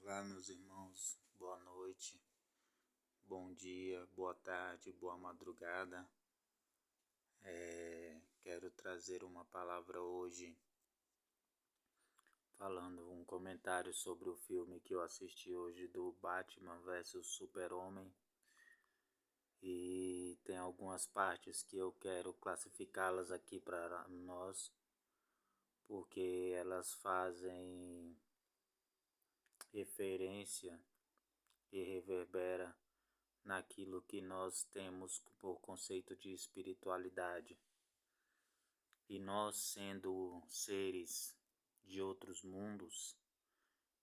Olá, meus irmãos, boa noite, bom dia, boa tarde, boa madrugada. Quero trazer uma palavra hoje, falando um comentário sobre o filme que eu assisti hoje do Batman vs Super-Homem. E tem algumas partes que eu quero classificá-las aqui para nós, porque elas fazem referência e reverbera naquilo que nós temos por conceito de espiritualidade. E nós, sendo seres de outros mundos,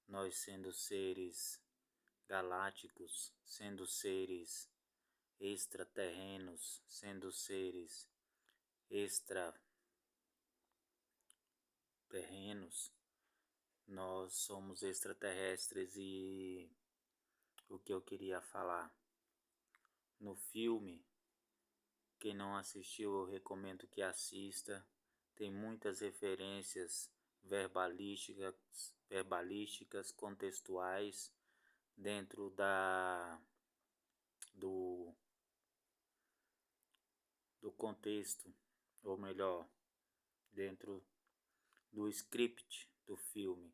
nós sendo seres galácticos, sendo seres extraterrenos, sendo seres extraterrenos, nós somos extraterrestres. E o que eu queria falar no filme, quem não assistiu, eu recomendo que assista. Tem muitas referências verbalísticas, contextuais dentro do contexto, ou melhor, dentro do script do filme,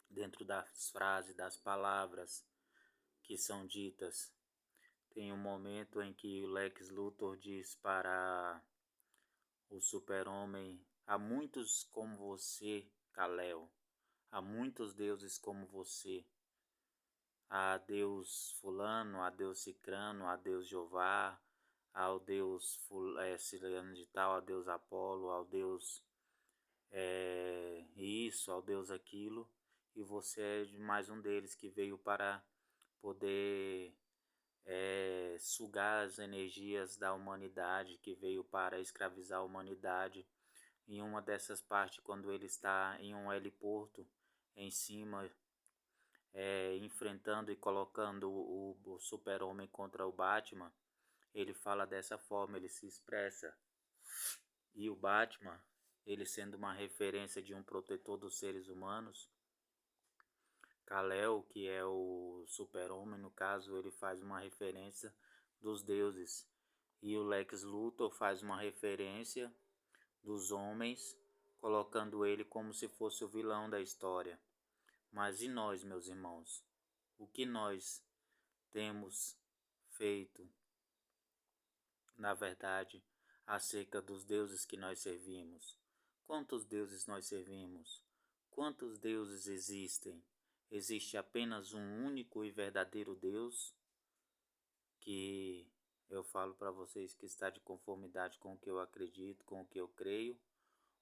dentro das frases, das palavras que são ditas. Tem um momento em que o Lex Luthor diz para o Super-Homem: há muitos como você, Kal-El. Há muitos deuses como você. Há Deus fulano, há Deus cicrano, há Deus Jeová, ao Deus ciliano de tal, ao Deus Apolo, ao Deus isso, ao Deus aquilo. E você é mais um deles que veio para poder sugar as energias da humanidade, que veio para escravizar a humanidade. Em uma dessas partes, quando ele está em um heliporto, em cima, enfrentando e colocando o Super-Homem contra o Batman, ele fala dessa forma, ele se expressa. E o Batman, ele sendo uma referência de um protetor dos seres humanos, Kal-El, que é o Super-Homem, no caso, ele faz uma referência dos deuses. E o Lex Luthor faz uma referência dos homens, colocando ele como se fosse o vilão da história. Mas e nós, meus irmãos? O que nós temos feito, na verdade, acerca dos deuses que nós servimos? Quantos deuses nós servimos? Quantos deuses existem? Existe apenas um único e verdadeiro Deus, que eu falo para vocês que está de conformidade com o que eu acredito, com o que eu creio?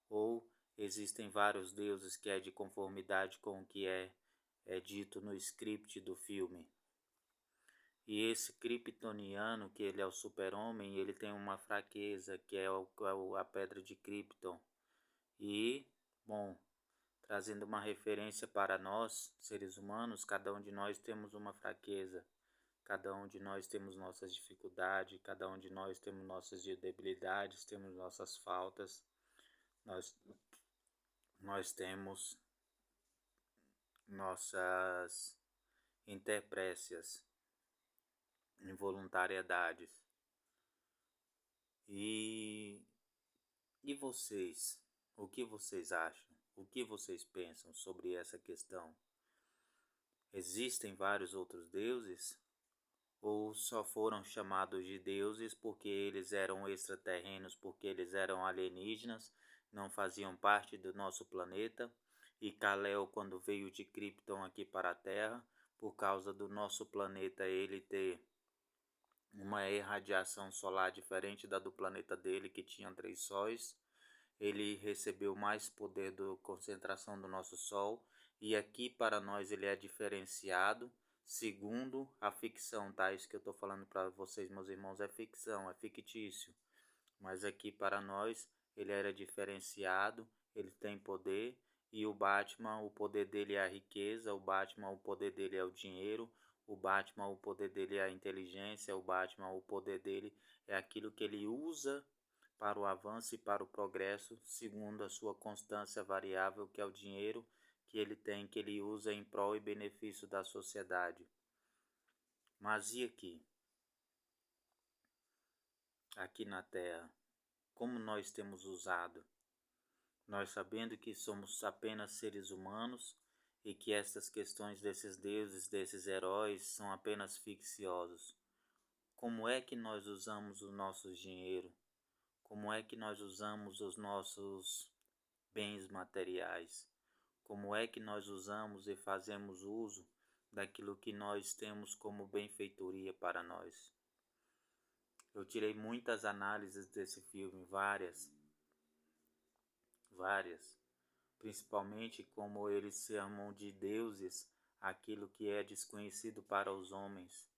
Ou existem vários deuses que é de conformidade com o que é dito no script do filme? E esse kryptoniano, que ele é o Super-Homem, ele tem uma fraqueza, que é a pedra de Krypton. E, bom, trazendo uma referência para nós, seres humanos, cada um de nós temos uma fraqueza. Cada um de nós temos nossas dificuldades, cada um de nós temos nossas debilidades, temos nossas faltas. Nós temos nossas interprécias, involuntariedades. E vocês? O que vocês acham? O que vocês pensam sobre essa questão? Existem vários outros deuses? Ou só foram chamados de deuses porque eles eram extraterrenos, porque eles eram alienígenas, não faziam parte do nosso planeta? E Kal-El, quando veio de Krypton aqui para a Terra, por causa do nosso planeta ele ter uma irradiação solar diferente da do planeta dele, que tinha 3 sóis, ele recebeu mais poder da concentração do nosso Sol, e aqui para nós ele é diferenciado segundo a ficção, tá? Isso que eu estou falando para vocês, meus irmãos, é ficção, é fictício. Mas aqui para nós ele era diferenciado, ele tem poder. E o Batman, o poder dele é a riqueza, o Batman, o poder dele é o dinheiro, o Batman, o poder dele é a inteligência, o Batman, o poder dele é aquilo que ele usa para o avanço e para o progresso, segundo a sua constância variável, que é o dinheiro, que ele tem, que ele usa em prol e benefício da sociedade. Mas e aqui? Aqui na Terra, como nós temos usado? Nós sabendo que somos apenas seres humanos e que estas questões desses deuses, desses heróis, são apenas ficciosos. Como é que nós usamos o nosso dinheiro? Como é que nós usamos os nossos bens materiais? Como é que nós usamos e fazemos uso daquilo que nós temos como benfeitoria para nós? Eu tirei muitas análises desse filme, várias, principalmente como eles chamam de deuses aquilo que é desconhecido para os homens.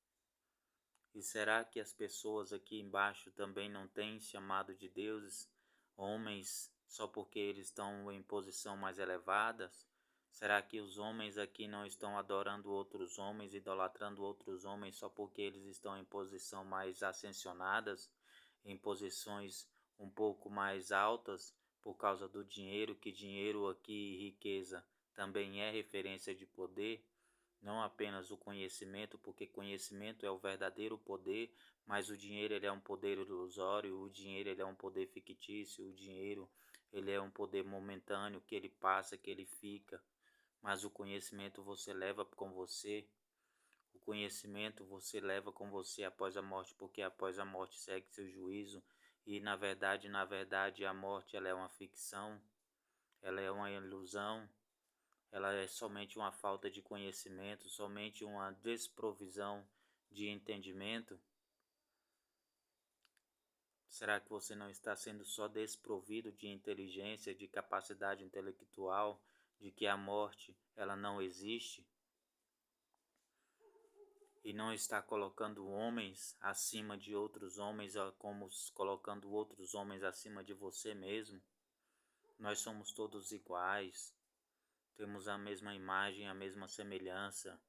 E será que as pessoas aqui embaixo também não têm chamado de deuses homens só porque eles estão em posição mais elevadas? Será que os homens aqui não estão adorando outros homens, idolatrando outros homens só porque eles estão em posição mais ascensionadas, em posições um pouco mais altas por causa do dinheiro, que dinheiro aqui e riqueza também é referência de poder? Não apenas o conhecimento, porque conhecimento é o verdadeiro poder, mas o dinheiro ele é um poder ilusório, o dinheiro ele é um poder fictício, o dinheiro ele é um poder momentâneo que ele passa, que ele fica, mas o conhecimento você leva com você, o conhecimento você leva com você após a morte, porque após a morte segue seu juízo e na verdade a morte ela é uma ficção, ela é uma ilusão. Ela é somente uma falta de conhecimento, somente uma desprovisão de entendimento. Será que você não está sendo só desprovido de inteligência, de capacidade intelectual, de que a morte ela não existe? E não está colocando homens acima de outros homens, como colocando outros homens acima de você mesmo? Nós somos todos iguais. Temos a mesma imagem, a mesma semelhança.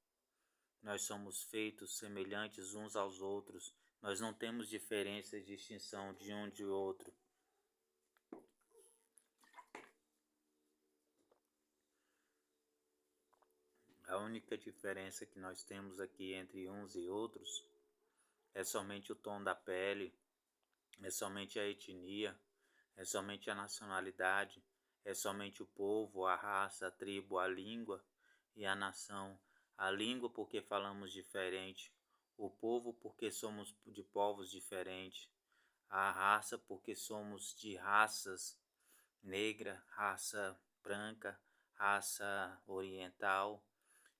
Nós somos feitos semelhantes uns aos outros. Nós não temos diferença e distinção de um de outro. A única diferença que nós temos aqui entre uns e outros é somente o tom da pele, é somente a etnia, é somente a nacionalidade, é somente o povo, a raça, a tribo, a língua e a nação. A língua porque falamos diferente, o povo porque somos de povos diferentes, a raça porque somos de raças negra, raça branca, raça oriental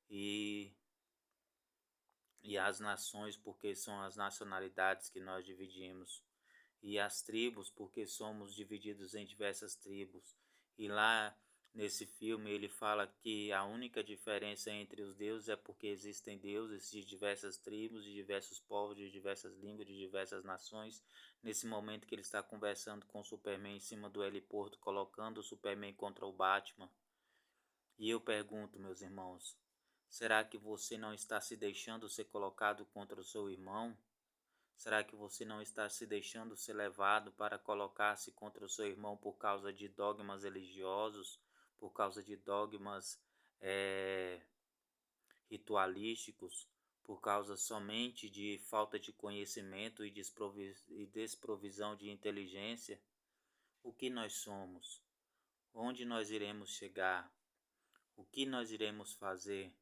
e, e as nações porque são as nacionalidades que nós dividimos e as tribos porque somos divididos em diversas tribos. E lá nesse filme ele fala que a única diferença entre os deuses é porque existem deuses de diversas tribos, de diversos povos, de diversas línguas, de diversas nações. Nesse momento que ele está conversando com o Superman em cima do heliporto, colocando o Superman contra o Batman. E eu pergunto, meus irmãos, será que você não está se deixando ser colocado contra o seu irmão? Será que você não está se deixando ser levado para colocar-se contra o seu irmão por causa de dogmas religiosos, por causa de dogmas ritualísticos, por causa somente de falta de conhecimento e desprovisão de inteligência? O que nós somos? Onde nós iremos chegar? O que nós iremos fazer?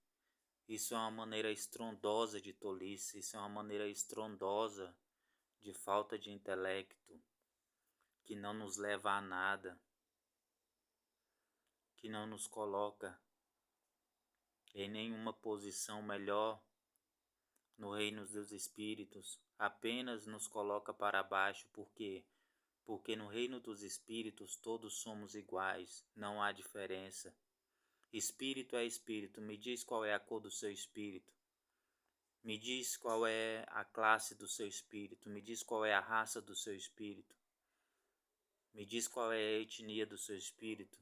Isso é uma maneira estrondosa de tolice, isso é uma maneira estrondosa de falta de intelecto, que não nos leva a nada, que não nos coloca em nenhuma posição melhor no reino dos espíritos, apenas nos coloca para baixo, porque no reino dos espíritos todos somos iguais, não há diferença. Espírito é espírito, me diz qual é a cor do seu espírito. Me diz qual é a classe do seu espírito, me diz qual é a raça do seu espírito. Me diz qual é a etnia do seu espírito.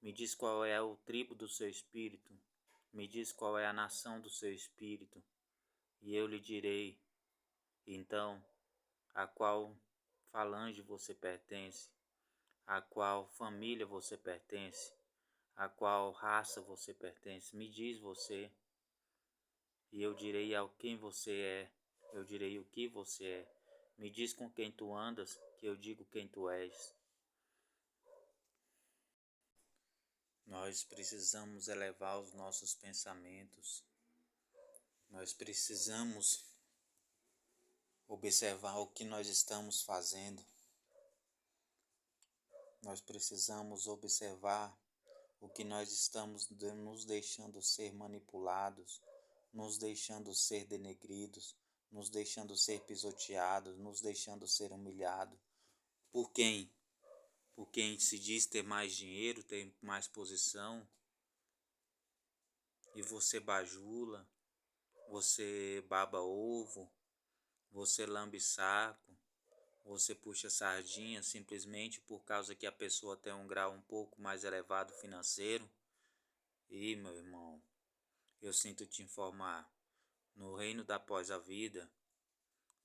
Me diz qual é o tribo do seu espírito. Me diz qual é a nação do seu espírito. E eu lhe direi, então, a qual falange você pertence, a qual família você pertence, a qual raça você pertence. Me diz você, e eu direi ao quem você é, eu direi o que você é. Me diz com quem tu andas, que eu digo quem tu és. Nós precisamos elevar os nossos pensamentos. Nós precisamos observar o que nós estamos fazendo. Nós precisamos observar o que nós estamos nos deixando ser manipulados, nos deixando ser denegridos, nos deixando ser pisoteados, nos deixando ser humilhados. Por quem? Por quem se diz ter mais dinheiro, ter mais posição, e você bajula, você baba ovo, você lambe saco, você puxa sardinha simplesmente por causa que a pessoa tem um grau um pouco mais elevado financeiro. E, meu irmão, eu sinto te informar, no reino da após a vida,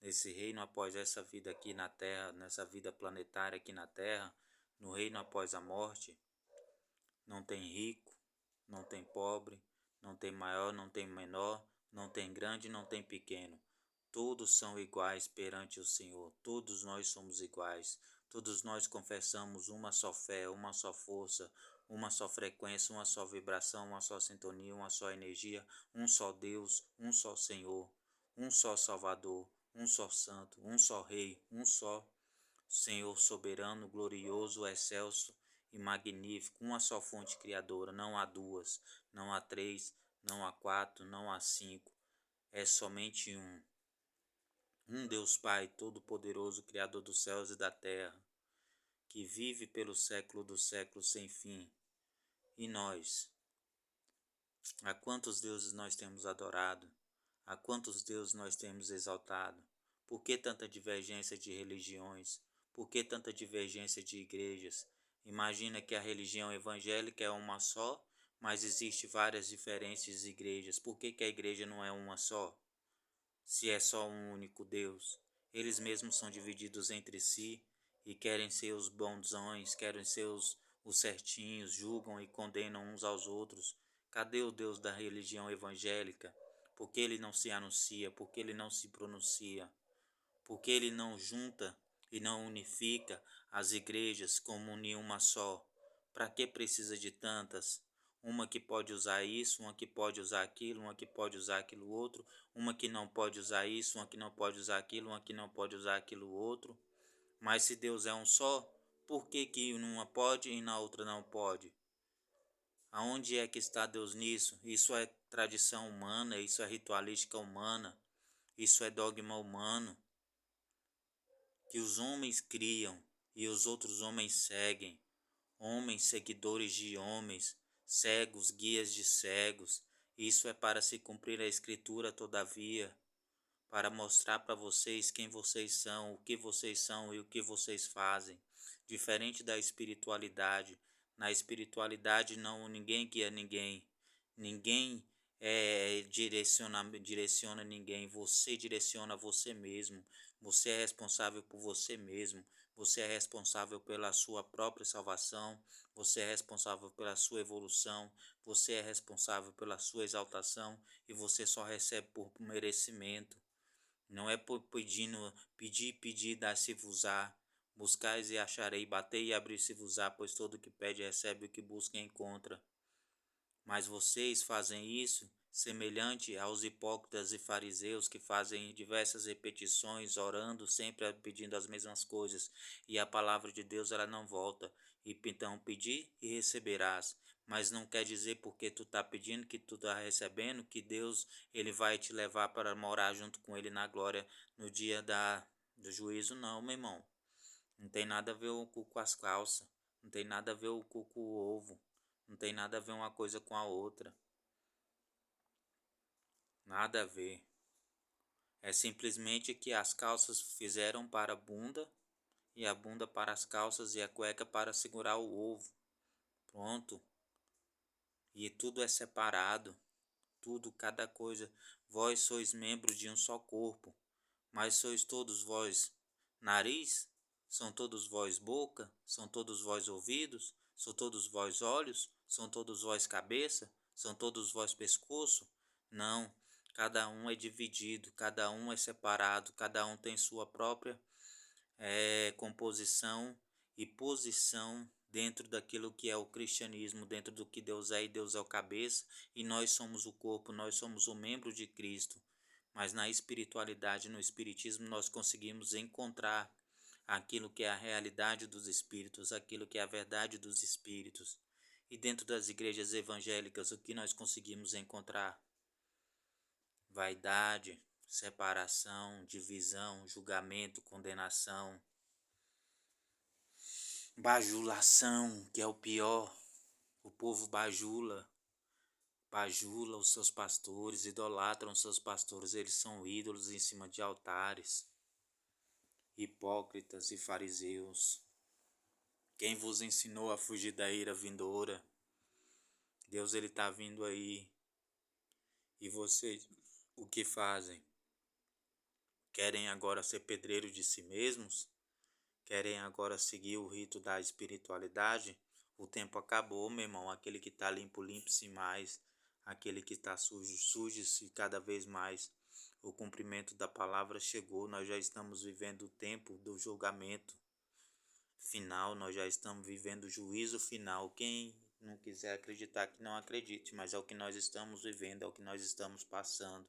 nesse reino após essa vida aqui na Terra, nessa vida planetária aqui na Terra, no reino após a morte, não tem rico, não tem pobre, não tem maior, não tem menor, não tem grande, não tem pequeno. Todos são iguais perante o Senhor, todos nós somos iguais, todos nós confessamos uma só fé, uma só força, uma só frequência, uma só vibração, uma só sintonia, uma só energia, um só Deus, um só Senhor, um só Salvador, um só Santo, um só Rei, um só Senhor soberano, glorioso, excelso e magnífico, uma só fonte criadora, não há duas, não há três, não há quatro, não há cinco, é somente um. Um Deus Pai Todo-Poderoso, Criador dos céus e da terra, que vive pelo século dos séculos sem fim. E nós? A quantos deuses nós temos adorado? A quantos deuses nós temos exaltado? Por que tanta divergência de religiões? Por que tanta divergência de igrejas? Imagina que a religião evangélica é uma só, mas existe várias diferentes igrejas. Por que a igreja não é uma só? Se é só um único Deus, eles mesmos são divididos entre si e querem ser os bonzões, querem ser os certinhos, julgam e condenam uns aos outros. Cadê o Deus da religião evangélica? Por que ele não se anuncia? Por que ele não se pronuncia? Por que ele não junta e não unifica as igrejas como nenhuma só? Para que precisa de tantas? Uma que pode usar isso, uma que pode usar aquilo, uma que pode usar aquilo outro, uma que não pode usar isso, uma que não pode usar aquilo, uma que não pode usar aquilo outro. Mas se Deus é um só, por que numa pode e na outra não pode? Aonde é que está Deus nisso? Isso é tradição humana, isso é ritualística humana, isso é dogma humano, que os homens criam e os outros homens seguem. Homens seguidores de homens, cegos guias de cegos. Isso é para se cumprir a escritura, todavia, para mostrar para vocês quem vocês são, o que vocês são e o que vocês fazem. Diferente da espiritualidade. Na espiritualidade não ninguém guia ninguém. Ninguém direciona ninguém. Você direciona você mesmo. Você é responsável por você mesmo. Você é responsável pela sua própria salvação. Você é responsável pela sua evolução. Você é responsável pela sua exaltação. E você só recebe por merecimento. Não é por pedir, dar-se-vos-á. Buscais e acharei, batei e abrir-se-vos-á, pois todo o que pede recebe, o que busca encontra. Mas vocês fazem isso semelhante aos hipócritas e fariseus que fazem diversas repetições, orando, sempre pedindo as mesmas coisas, e a palavra de Deus ela não volta. E então pedir e receberás. Mas não quer dizer porque tu está pedindo que tu está recebendo que Deus ele vai te levar para morar junto com ele na glória no dia do juízo, não, meu irmão. Não tem nada a ver o cu com as calças. Não tem nada a ver o cu com o ovo. Não tem nada a ver uma coisa com a outra. Nada a ver. É simplesmente que as calças fizeram para a bunda e a bunda para as calças e a cueca para segurar o ovo. Pronto. E tudo é separado. Tudo, cada coisa. Vós sois membros de um só corpo. Mas sois todos vós nariz? São todos vós boca? São todos vós ouvidos? São todos vós olhos? São todos vós cabeça? São todos vós pescoço? Não, cada um é dividido, cada um é separado, cada um tem sua própria composição e posição dentro daquilo que é o cristianismo, dentro do que Deus é, e Deus é o cabeça, e nós somos o corpo, nós somos o membro de Cristo. Mas na espiritualidade, no espiritismo, nós conseguimos encontrar aquilo que é a realidade dos espíritos, aquilo que é a verdade dos espíritos. E dentro das igrejas evangélicas, o que nós conseguimos encontrar? Vaidade, separação, divisão, julgamento, condenação, bajulação, que é o pior. O povo bajula os seus pastores, idolatram os seus pastores, eles são ídolos em cima de altares. Hipócritas e fariseus, quem vos ensinou a fugir da ira vindoura? Deus, ele está vindo aí. E vocês, o que fazem? Querem agora ser pedreiros de si mesmos? Querem agora seguir o rito da espiritualidade? O tempo acabou, meu irmão. Aquele que está limpo, limpe-se mais. Aquele que está sujo, suje-se cada vez mais. O cumprimento da palavra chegou. Nós já estamos vivendo o tempo do julgamento final. Nós já estamos vivendo o juízo final. Quem não quiser acreditar, que não acredite. Mas é o que nós estamos vivendo, é o que nós estamos passando.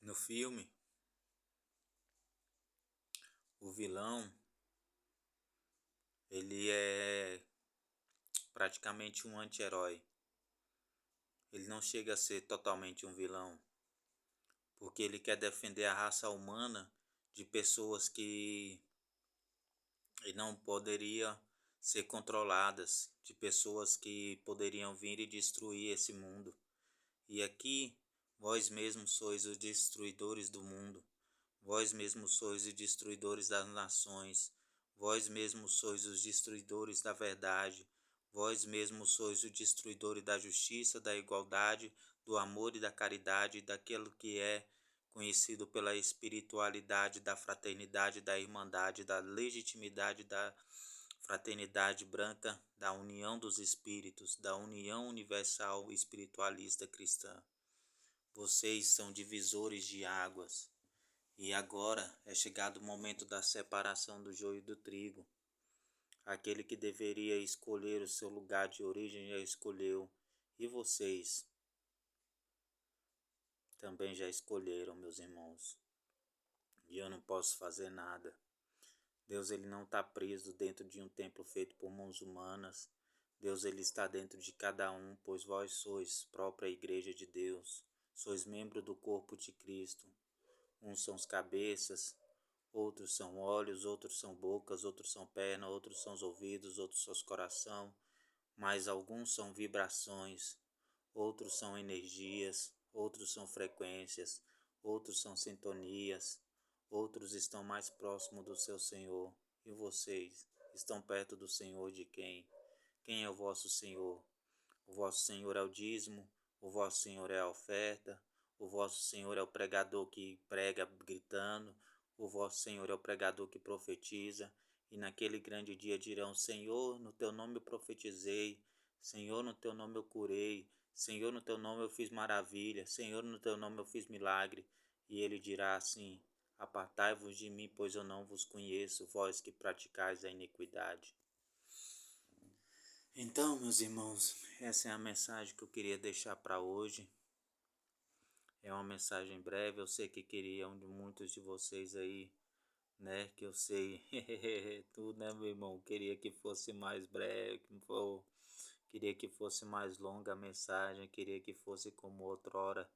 No filme, o vilão, ele é praticamente um anti-herói. Ele não chega a ser totalmente um vilão, porque ele quer defender a raça humana de pessoas que não poderiam ser controladas, de pessoas que poderiam vir e destruir esse mundo. E aqui, vós mesmos sois os destruidores do mundo. Vós mesmos sois os destruidores das nações. Vós mesmos sois os destruidores da verdade. Vós mesmos sois os destruidores da justiça, da igualdade, do amor e da caridade, daquilo que é conhecido pela espiritualidade, da fraternidade, da irmandade, da legitimidade, da fraternidade branca, da união dos espíritos, da união universal espiritualista cristã. Vocês são divisores de águas. E agora é chegado o momento da separação do joio e do trigo. Aquele que deveria escolher o seu lugar de origem já escolheu. E vocês também já escolheram, meus irmãos. E eu não posso fazer nada. Deus, ele não está preso dentro de um templo feito por mãos humanas. Deus, ele está dentro de cada um, pois vós sois própria igreja de Deus. Sois membro do corpo de Cristo. Uns são os cabeças, outros são olhos, outros são bocas, outros são pernas, outros são os ouvidos, outros são os coração, mas alguns são vibrações, outros são energias, outros são frequências, outros são sintonias, outros estão mais próximos do seu Senhor. E vocês estão perto do Senhor de quem? Quem é o vosso Senhor? O vosso Senhor é o dízimo, o vosso Senhor é a oferta, o vosso Senhor é o pregador que prega gritando, o vosso Senhor é o pregador que profetiza, e naquele grande dia dirão: Senhor, no teu nome eu profetizei, Senhor, no teu nome eu curei, Senhor, no teu nome eu fiz maravilha, Senhor, no teu nome eu fiz milagre. E ele dirá assim: Apartai-vos de mim, pois eu não vos conheço, vós que praticais a iniquidade. Então, meus irmãos, essa é a mensagem que eu queria deixar para hoje. É uma mensagem breve, eu sei que queriam de muitos de vocês aí, né, que eu sei, tudo, né, meu irmão, queria que fosse mais breve, queria que fosse mais longa a mensagem, queria que fosse como outrora.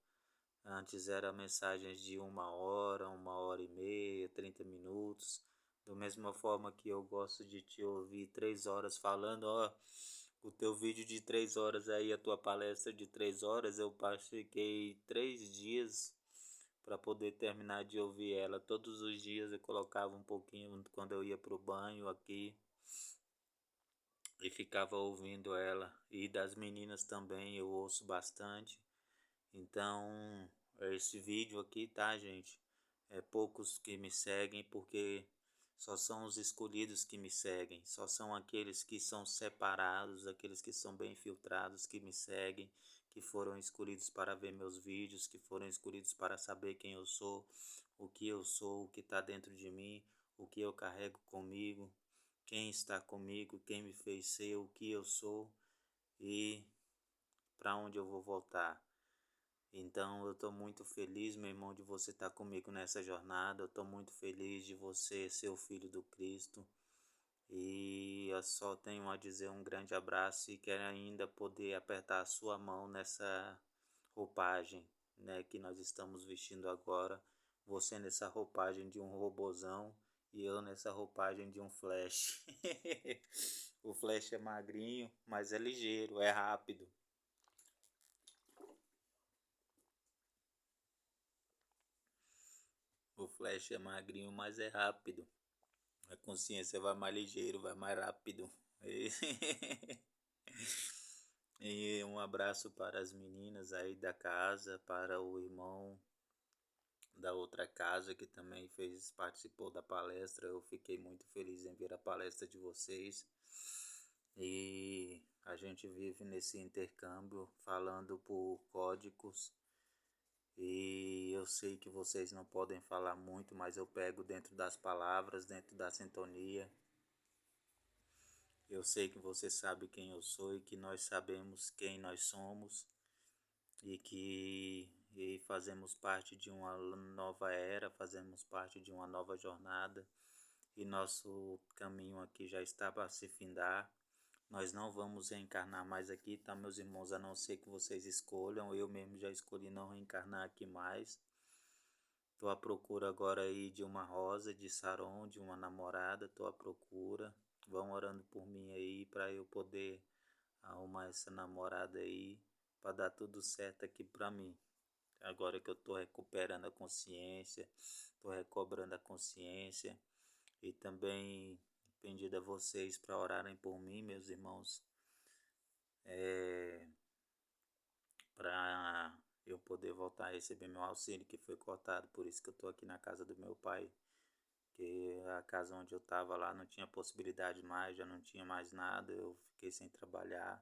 Antes era mensagens de 1 hora, 1 hora e meia, 30 minutos. Da mesma forma que eu gosto de te ouvir 3 horas falando, ó, o teu vídeo de 3 horas aí, a tua palestra de 3 horas, eu fiquei 3 dias para poder terminar de ouvir ela. Todos os dias eu colocava um pouquinho quando eu ia pro banho aqui e ficava ouvindo ela. E das meninas também eu ouço bastante. Então, esse vídeo aqui, tá, gente? Poucos que me seguem, porque só são os escolhidos que me seguem, só são aqueles que são separados, aqueles que são bem filtrados que me seguem, que foram escolhidos para ver meus vídeos, que foram escolhidos para saber quem eu sou, o que está dentro de mim, o que eu carrego comigo, quem está comigo, quem me fez ser, o que eu sou e para onde eu vou voltar. Então eu estou muito feliz, meu irmão, de você estar comigo nessa jornada. Eu estou muito feliz de você ser o filho do Cristo. E eu só tenho a dizer um grande abraço e quero ainda poder apertar a sua mão nessa roupagem, né, que nós estamos vestindo agora. Você nessa roupagem de um robozão e eu nessa roupagem de um Flash. O Flash é magrinho, mas é ligeiro, é rápido. O Flash é magrinho, mas é rápido. A consciência vai mais ligeiro, vai mais rápido. E um abraço para as meninas aí da casa, para o irmão da outra casa que também participou da palestra. Eu fiquei muito feliz em ver a palestra de vocês. E a gente vive nesse intercâmbio falando por códigos. E eu sei que vocês não podem falar muito, mas eu pego dentro das palavras, dentro da sintonia. Eu sei que você sabe quem eu sou e que nós sabemos quem nós somos e fazemos parte de uma nova era, fazemos parte de uma nova jornada e nosso caminho aqui já está para se findar. Nós não vamos reencarnar mais aqui, tá, meus irmãos? A não ser que vocês escolham. Eu mesmo já escolhi não reencarnar aqui mais. Estou à procura agora aí de uma rosa, de Saron, de uma namorada. Estou à procura. Vão orando por mim aí para eu poder arrumar essa namorada aí, para dar tudo certo aqui para mim. Agora que eu estou recuperando a consciência, estou recobrando a consciência e também pedindo a vocês para orarem por mim, meus irmãos, para eu poder voltar a receber meu auxílio que foi cortado. Por isso que eu estou aqui na casa do meu pai, que a casa onde eu estava lá não tinha possibilidade mais, já não tinha mais nada, eu fiquei sem trabalhar,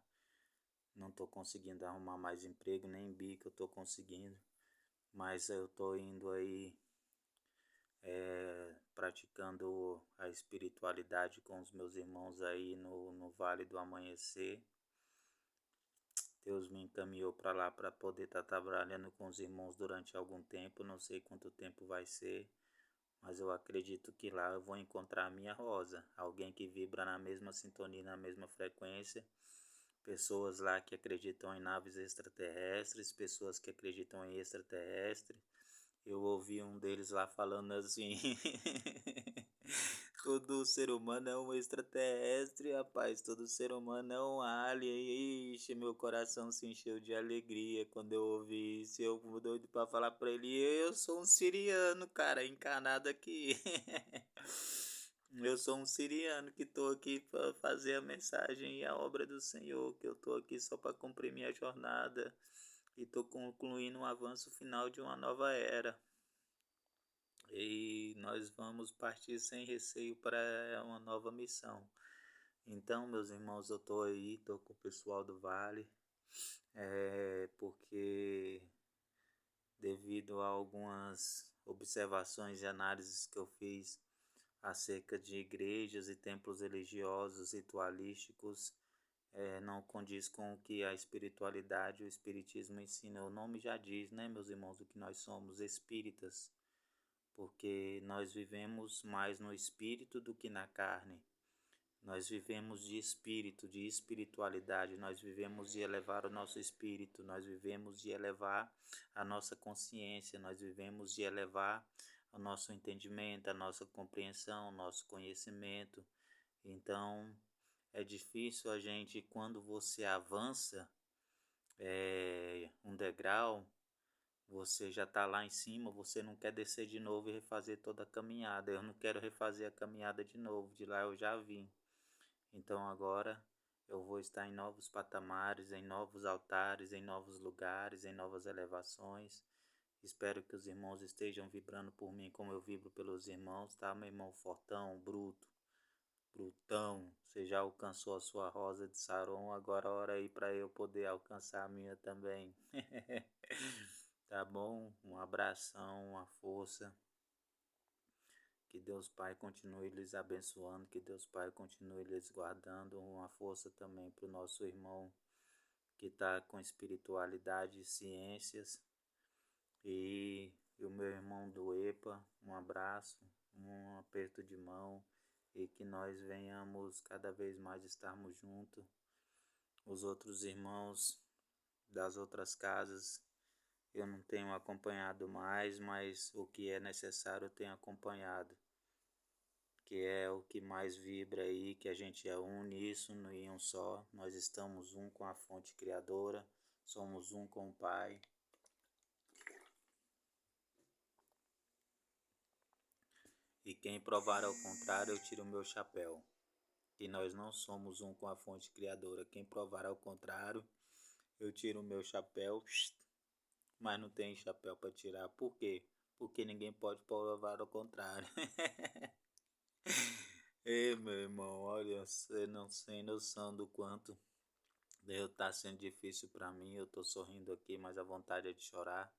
não estou conseguindo arrumar mais emprego, nem bico eu estou conseguindo, mas eu estou indo aí praticando a espiritualidade com os meus irmãos aí no Vale do Amanhecer. Deus me encaminhou para lá para poder estar trabalhando com os irmãos durante algum tempo, não sei quanto tempo vai ser, mas eu acredito que lá eu vou encontrar a minha rosa, alguém que vibra na mesma sintonia, na mesma frequência, pessoas lá que acreditam em naves extraterrestres, pessoas que acreditam em extraterrestres. Eu ouvi um deles lá falando assim: todo ser humano é um extraterrestre, rapaz. Todo ser humano é um alien. Ixi, meu coração se encheu de alegria quando eu ouvi isso. Eu fui doido pra falar pra ele: eu sou um siriano, cara, encarnado aqui. Eu sou um siriano que tô aqui para fazer a mensagem e a obra do Senhor. Que eu tô aqui só para cumprir minha jornada. E tô concluindo um avanço final de uma nova era. E nós vamos partir sem receio para uma nova missão. Então, meus irmãos, eu estou aí, estou com o pessoal do Vale, porque devido a algumas observações e análises que eu fiz acerca de igrejas e templos religiosos ritualísticos, não condiz com o que a espiritualidade e o espiritismo ensina. O nome já diz, né, meus irmãos, o que nós somos espíritas, porque nós vivemos mais no espírito do que na carne. Nós vivemos de espírito, de espiritualidade, nós vivemos de elevar o nosso espírito, nós vivemos de elevar a nossa consciência, nós vivemos de elevar o nosso entendimento, a nossa compreensão, o nosso conhecimento. Então, é difícil a gente, quando você avança um degrau, você já está lá em cima, você não quer descer de novo e refazer toda a caminhada. Eu não quero refazer a caminhada de novo, de lá eu já vim. Então agora eu vou estar em novos patamares, em novos altares, em novos lugares, em novas elevações. Espero que os irmãos estejam vibrando por mim como eu vibro pelos irmãos, tá, meu irmão Fortão, Brutão, você já alcançou a sua rosa de Saron, agora ora aí para eu poder alcançar a minha também. Tá bom? Um abração, uma força. Que Deus Pai continue lhes abençoando, que Deus Pai continue lhes guardando. Uma força também para o nosso irmão que está com espiritualidade e ciências. E o meu irmão do EPA, um abraço, um aperto de mão e que nós venhamos cada vez mais estarmos juntos. Os outros irmãos das outras casas eu não tenho acompanhado mais, mas o que é necessário eu tenho acompanhado, que é o que mais vibra aí, que a gente é uníssono e um só. Nós estamos um com a fonte criadora, somos um com o Pai. E quem provar ao contrário, eu tiro o meu chapéu. Que nós não somos um com a fonte criadora. Quem provar ao contrário, eu tiro o meu chapéu, mas não tem chapéu para tirar. Por quê? Porque ninguém pode provar ao contrário. Ei, meu irmão, olha, você não tem noção do quanto Deus tá sendo difícil para mim. Eu tô sorrindo aqui, mas a vontade é de chorar.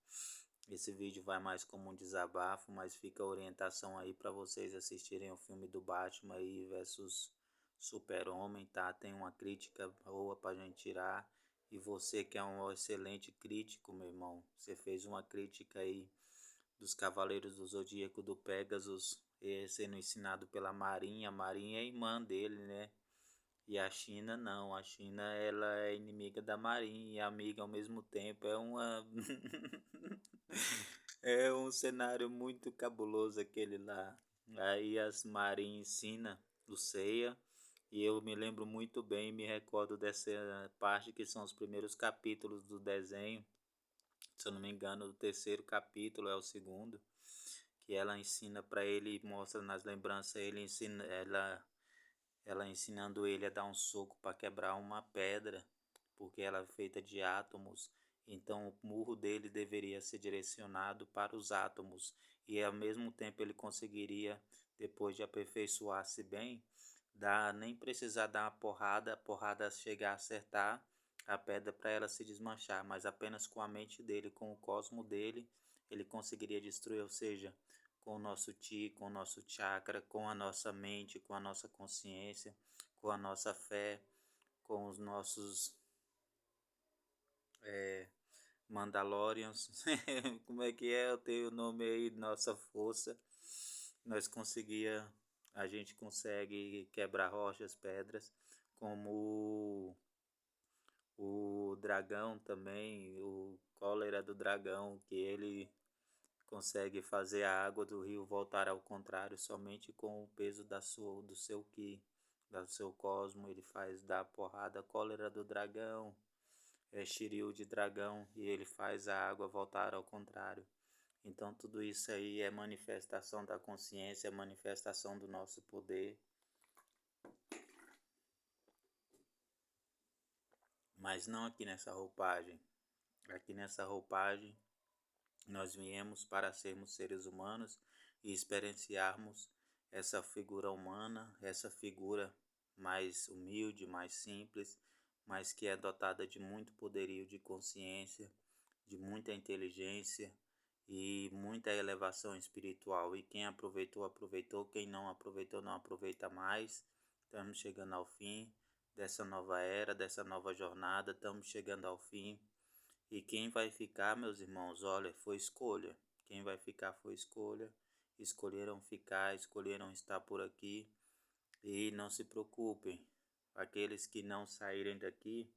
Esse vídeo vai mais como um desabafo, mas fica a orientação aí para vocês assistirem o filme do Batman aí versus Super-Homem, tá? Tem uma crítica boa pra gente tirar. E você que é um excelente crítico, meu irmão, você fez uma crítica aí dos Cavaleiros do Zodíaco do Pegasus, sendo ensinado pela Marinha. A Marinha é irmã dele, né? E a China não, a China ela é inimiga da Marinha e amiga ao mesmo tempo. É uma é um cenário muito cabuloso aquele lá. Aí as Marinha ensina o Seiya e eu me lembro muito bem, me recordo dessa parte que são os primeiros capítulos do desenho. Se eu não me engano, o terceiro capítulo é o segundo, que ela ensina para ele, mostra nas lembranças ele ensina ela ensinando ele a dar um soco para quebrar uma pedra, porque ela é feita de átomos. Então o murro dele deveria ser direcionado para os átomos e ao mesmo tempo ele conseguiria, depois de aperfeiçoar-se bem, nem precisar dar uma porrada, a porrada chegar a acertar a pedra para ela se desmanchar, mas apenas com a mente dele, com o cosmo dele, ele conseguiria destruir, ou seja, com o nosso Ti, com o nosso chakra, com a nossa mente, com a nossa consciência, com a nossa fé, com os nossos Mandalorians. Como é que é? Eu tenho o nome aí, nossa força. Nós conseguia, a gente consegue quebrar rochas, pedras, como o dragão também, o cólera do dragão, que ele consegue fazer a água do rio voltar ao contrário somente com o peso do seu ki, do seu cosmo. Ele faz da porrada cólera do dragão, Shiryu de dragão, e ele faz a água voltar ao contrário. Então tudo isso aí é manifestação da consciência, é manifestação do nosso poder. Mas não aqui nessa roupagem. Aqui nessa roupagem nós viemos para sermos seres humanos e experienciarmos essa figura humana, essa figura mais humilde, mais simples, mas que é dotada de muito poderio de consciência, de muita inteligência e muita elevação espiritual. E quem aproveitou, aproveitou, quem não aproveitou, não aproveita mais. Estamos chegando ao fim dessa nova era, dessa nova jornada, estamos chegando ao fim. E quem vai ficar, meus irmãos, olha, foi escolha. Quem vai ficar foi escolha. Escolheram ficar, escolheram estar por aqui. E não se preocupem, aqueles que não saírem daqui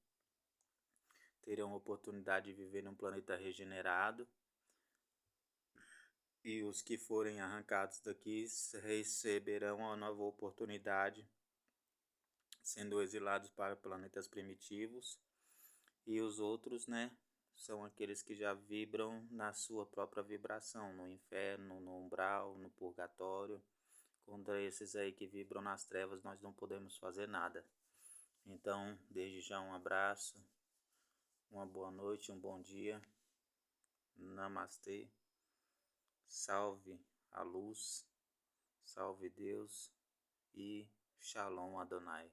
terão a oportunidade de viver num planeta regenerado. E os que forem arrancados daqui receberão uma nova oportunidade, sendo exilados para planetas primitivos. E os outros, né, são aqueles que já vibram na sua própria vibração, no inferno, no umbral, no purgatório. Contra esses aí que vibram nas trevas, nós não podemos fazer nada. Então, desde já um abraço, uma boa noite, um bom dia. Namastê. Salve a luz, salve Deus e Shalom Adonai.